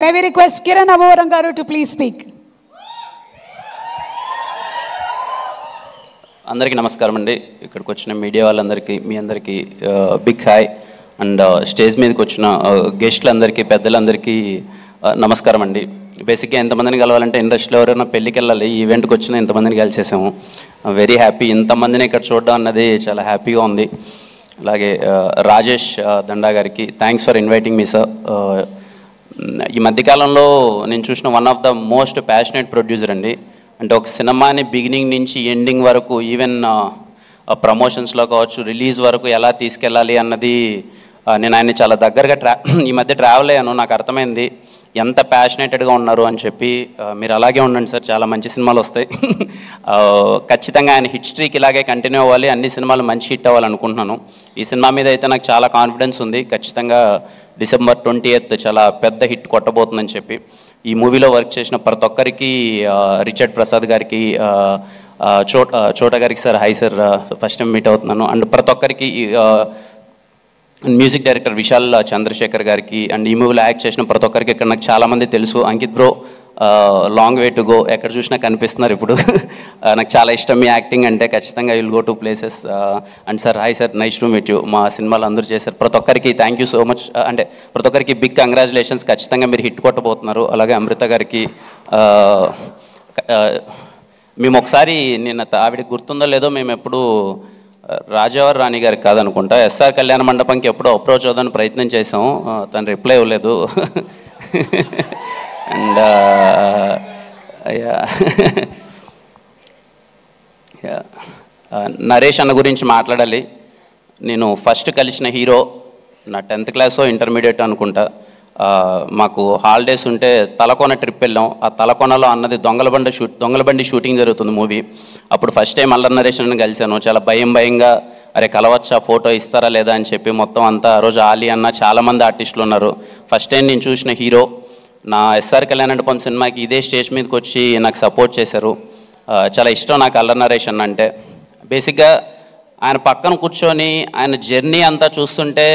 May we request Kiran Abovaram garu to please speak. అందరికీ నమస్కారం అండి. ఇక్కడికి వచ్చిన మీడియా వాళ్ళందరికీ మీ అందరికీ బిగ్ హాయ్ అండ్ స్టేజ్ మీదకి వచ్చిన గెస్ట్లందరికీ పెద్దలందరికీ నమస్కారం అండి. బేసిక్గా ఎంతమందిని కలవాలంటే ఇండస్ట్రీలో ఎవరైనా పెళ్ళికి వెళ్ళాలి, ఈవెంట్కి వచ్చిన ఇంతమందిని కలిసేసాము. Very happy. ఇంతమందిని ఇక్కడ చూడడం అన్నది చాలా హ్యాపీగా ఉంది. అలాగే రాజేష్ దండా గారికి thanks for inviting me sir. ఈ మధ్యకాలంలో నేను చూసిన one of the most passionate producer అండి. అంటే ఒక సినిమాని బిగినింగ్ నుంచి ఎండింగ్ వరకు ఈవెన్ ప్రమోషన్స్లో కావచ్చు, రిలీజ్ వరకు ఎలా తీసుకెళ్ళాలి అన్నది నేను ఆయన్ని చాలా దగ్గరగా ఈ మధ్య ట్రావెల్ అయ్యాను. నాకు అర్థమైంది ఎంత ప్యాషనేటెడ్గా ఉన్నారు అని చెప్పి. మీరు అలాగే ఉండండి సార్, చాలా మంచి సినిమాలు వస్తాయి. ఖచ్చితంగా ఆయన హిట్ స్ట్రీక్ ఇలాగే కంటిన్యూ అవ్వాలి, అన్ని సినిమాలు మంచి హిట్ అవ్వాలనుకుంటున్నాను. ఈ సినిమా మీద అయితే నాకు చాలా కాన్ఫిడెన్స్ ఉంది. ఖచ్చితంగా December 20th చాలా పెద్ద హిట్ కొట్టబోతుందని చెప్పి. ఈ మూవీలో వర్క్ చేసిన ప్రతి ఒక్కరికి, రిచర్డ్ ప్రసాద్ గారికి, చోటా గారికి sir hi sir, first time meet అవుతున్నాను. అండ్ ప్రతి ఒక్కరికి, మ్యూజిక్ డైరెక్టర్ విశాల్ చంద్రశేఖర్ గారికి, అండ్ ఈ మూవీలో యాక్ట్ చేసిన ప్రతి ఒక్కరికి ఇక్కడ నాకు చాలామంది తెలుసు. Ankit bro, long way to go, ఎక్కడ చూసినా కనిపిస్తున్నారు ఇప్పుడు. నాకు చాలా ఇష్టం మీ యాక్టింగ్ అంటే. ఖచ్చితంగా will go to places. And sir hi sir, nice to meet you. మా సినిమాలు అందరూ చేశారు. ప్రతి ఒక్కరికి థ్యాంక్ యూ సో మచ్. అంటే ప్రతి ఒక్కరికి బిగ్ కంగ్రాచులేషన్స్. ఖచ్చితంగా మీరు హిట్ కొట్టబోతున్నారు. అలాగే అమృత గారికి, మేము ఒకసారి నిన్న ఆవిడకి గుర్తుందో లేదో, మేము ఎప్పుడు రాజావారి రాణి గారికి కాదనుకుంటా, ఎస్ఆర్ కళ్యాణ మండపంకి ఎప్పుడో అప్రోచ్ అవుదాని ప్రయత్నం చేసాము. తను రిప్లై ఇవ్వలేదు. అండ్ నరేష్ అన్న గురించి మాట్లాడాలి. నేను ఫస్ట్ కలిసిన హీరో నా 10th క్లాసో ఇంటర్మీడియట్ అనుకుంటా. మాకు హాలిడేస్ ఉంటే తలకోన ట్రిప్ వెళ్ళాం. ఆ తలకోనలో అన్నది దొంగలబండి షూటింగ్ జరుగుతుంది మూవీ. అప్పుడు ఫస్ట్ టైం అల్లరి నరేష్ అన్న కలిశాను. చాలా భయంగా అరే కలవచ్చా, ఫోటో ఇస్తారా లేదా అని చెప్పి మొత్తం అంతా. ఆ రోజు ఆలీ అన్న, చాలామంది ఆర్టిస్టులు ఉన్నారు. ఫస్ట్ టైం నేను చూసిన హీరో. నా ఎస్ఆర్ కళ్యాణ మండపం సినిమాకి ఇదే స్టేజ్ మీదకి వచ్చి నాకు సపోర్ట్ చేశారు. చాలా ఇష్టం నాకు అల్లరి నరేష్ అన్న అంటే. బేసిక్గా ఆయన పక్కన కూర్చొని ఆయన జర్నీ అంతా చూస్తుంటే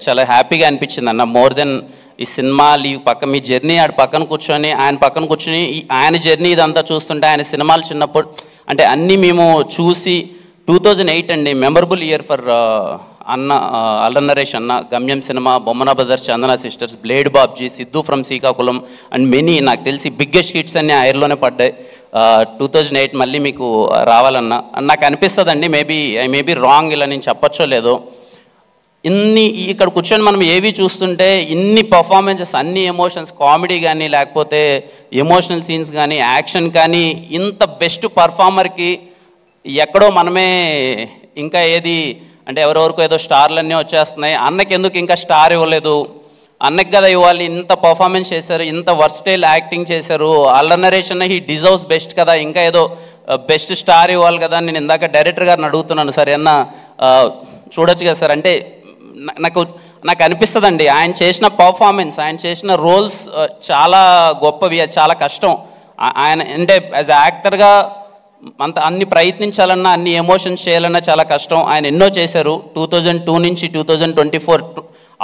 చాలా హ్యాపీగా అనిపించింది అన్న. మోర్ దెన్ ఈ సినిమా లీవ్ పక్క మీ జర్నీ, ఆడ పక్కన కూర్చొని ఆయన పక్కన కూర్చొని ఆయన జర్నీ ఇదంతా చూస్తుంటే, ఆయన సినిమాలు చిన్నప్పుడు అంటే అన్నీ మేము చూసి 2008 అండి మెమరబుల్ ఇయర్ ఫర్ అన్న అల్లరి నరేష్ అన్న. గమ్యం cinema, Bommana brothers, Chandana sisters, blade Babji, Siddhu from Srikakulam and many నాకు తెలిసి బిగ్గెస్ట్ హిట్స్ అన్నీ ఆ ఇయర్లోనే పడ్డాయి. 2008 మళ్ళీ మీకు రావాలన్నా నాకు అనిపిస్తుందండి. ఐ మేబీ రాంగ్, ఇలా నేను చెప్పచ్చో లేదో. ఇక్కడ కూర్చొని మనం ఏవి చూస్తుంటే ఇన్ని పర్ఫార్మెన్సెస్, అన్ని ఎమోషన్స్, కామెడీ కానీ లేకపోతే ఎమోషనల్ సీన్స్ కానీ యాక్షన్ కానీ, ఇంత బెస్ట్ పర్ఫార్మర్కి ఎక్కడో మనమే ఇంకా ఏది అంటే ఎవరెవరికో ఏదో స్టార్లన్నీ వచ్చేస్తున్నాయి, అన్నకి ఎందుకు ఇంకా స్టార్ ఇవ్వలేదు, అన్నకి కదా ఇవ్వాలి, ఇంత పర్ఫార్మెన్స్ చేశారు, ఇంత వర్స్టైల్ యాక్టింగ్ చేశారు, అల్లరి నరేష్ అన్న హీ డిజర్వ్స్ బెస్ట్ కదా, ఇంకా ఏదో బెస్ట్ స్టార్ ఇవ్వాలి కదా అని నేను ఇందాక డైరెక్టర్ గారిని అడుగుతున్నాను. సరే అన్న చూడొచ్చు కదా సార్ అంటే. నాకు అనిపిస్తుందండి ఆయన చేసిన పర్ఫార్మెన్స్, ఆయన చేసిన రోల్స్ చాలా గొప్పవి, చాలా కష్టం. ఆయన అంటే యాజ్ యాక్టర్గా అన్ని ప్రయత్నించాలన్నా, అన్ని ఎమోషన్స్ చేయాలన్నా చాలా కష్టం. ఆయన ఎన్నో చేశారు. 2002 నుంచి 2024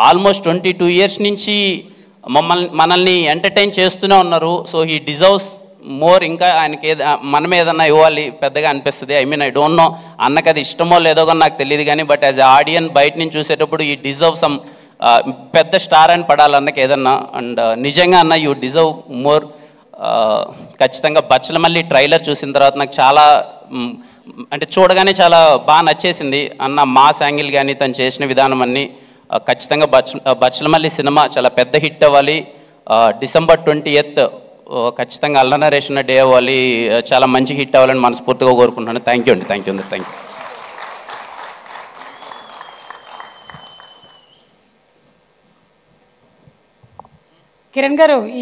ఆల్మోస్ట్ 22 years నుంచి మనల్ని ఎంటర్టైన్ చేస్తూనే ఉన్నారు. So he deserves more. ఇంకా ఆయనకి మనం ఏదన్నా ఇవ్వాలి పెద్దగా అనిపిస్తుంది. ఐ డోంట్ నో అన్నకి అది ఇష్టమో లేదో కానీ నాకు తెలియదు కానీ, బట్ యాజ్ ఆడియన్ బయట నుంచి చూసేటప్పుడు ఈ డిజర్వ్ సమ్ పెద్ద స్టార్ అని పడాలి అన్నకి ఏదన్నా. అండ్ నిజంగా అన్న యూ డిజర్వ్ మోర్. ఖచ్చితంగా బచ్చలమల్లి ట్రైలర్ చూసిన తర్వాత నాకు చాలా అంటే చూడగానే చాలా బాగా నచ్చేసింది అన్న. మాస్ యాంగిల్ కానీ తను చేసిన విధానం అన్నీ. ఖచ్చితంగా బచ్చలమల్లి సినిమా చాలా పెద్ద హిట్ అవ్వాలి. December 20th ఖచ్చితంగా అల్లరి నరేష్ అన్న డే అవ్వాలి, చాలా మంచి హిట్ అవ్వాలని మనస్ఫూర్తిగా కోరుకుంటున్నాను. థ్యాంక్ యూ అండి. Thank you. కిరణ్ గారు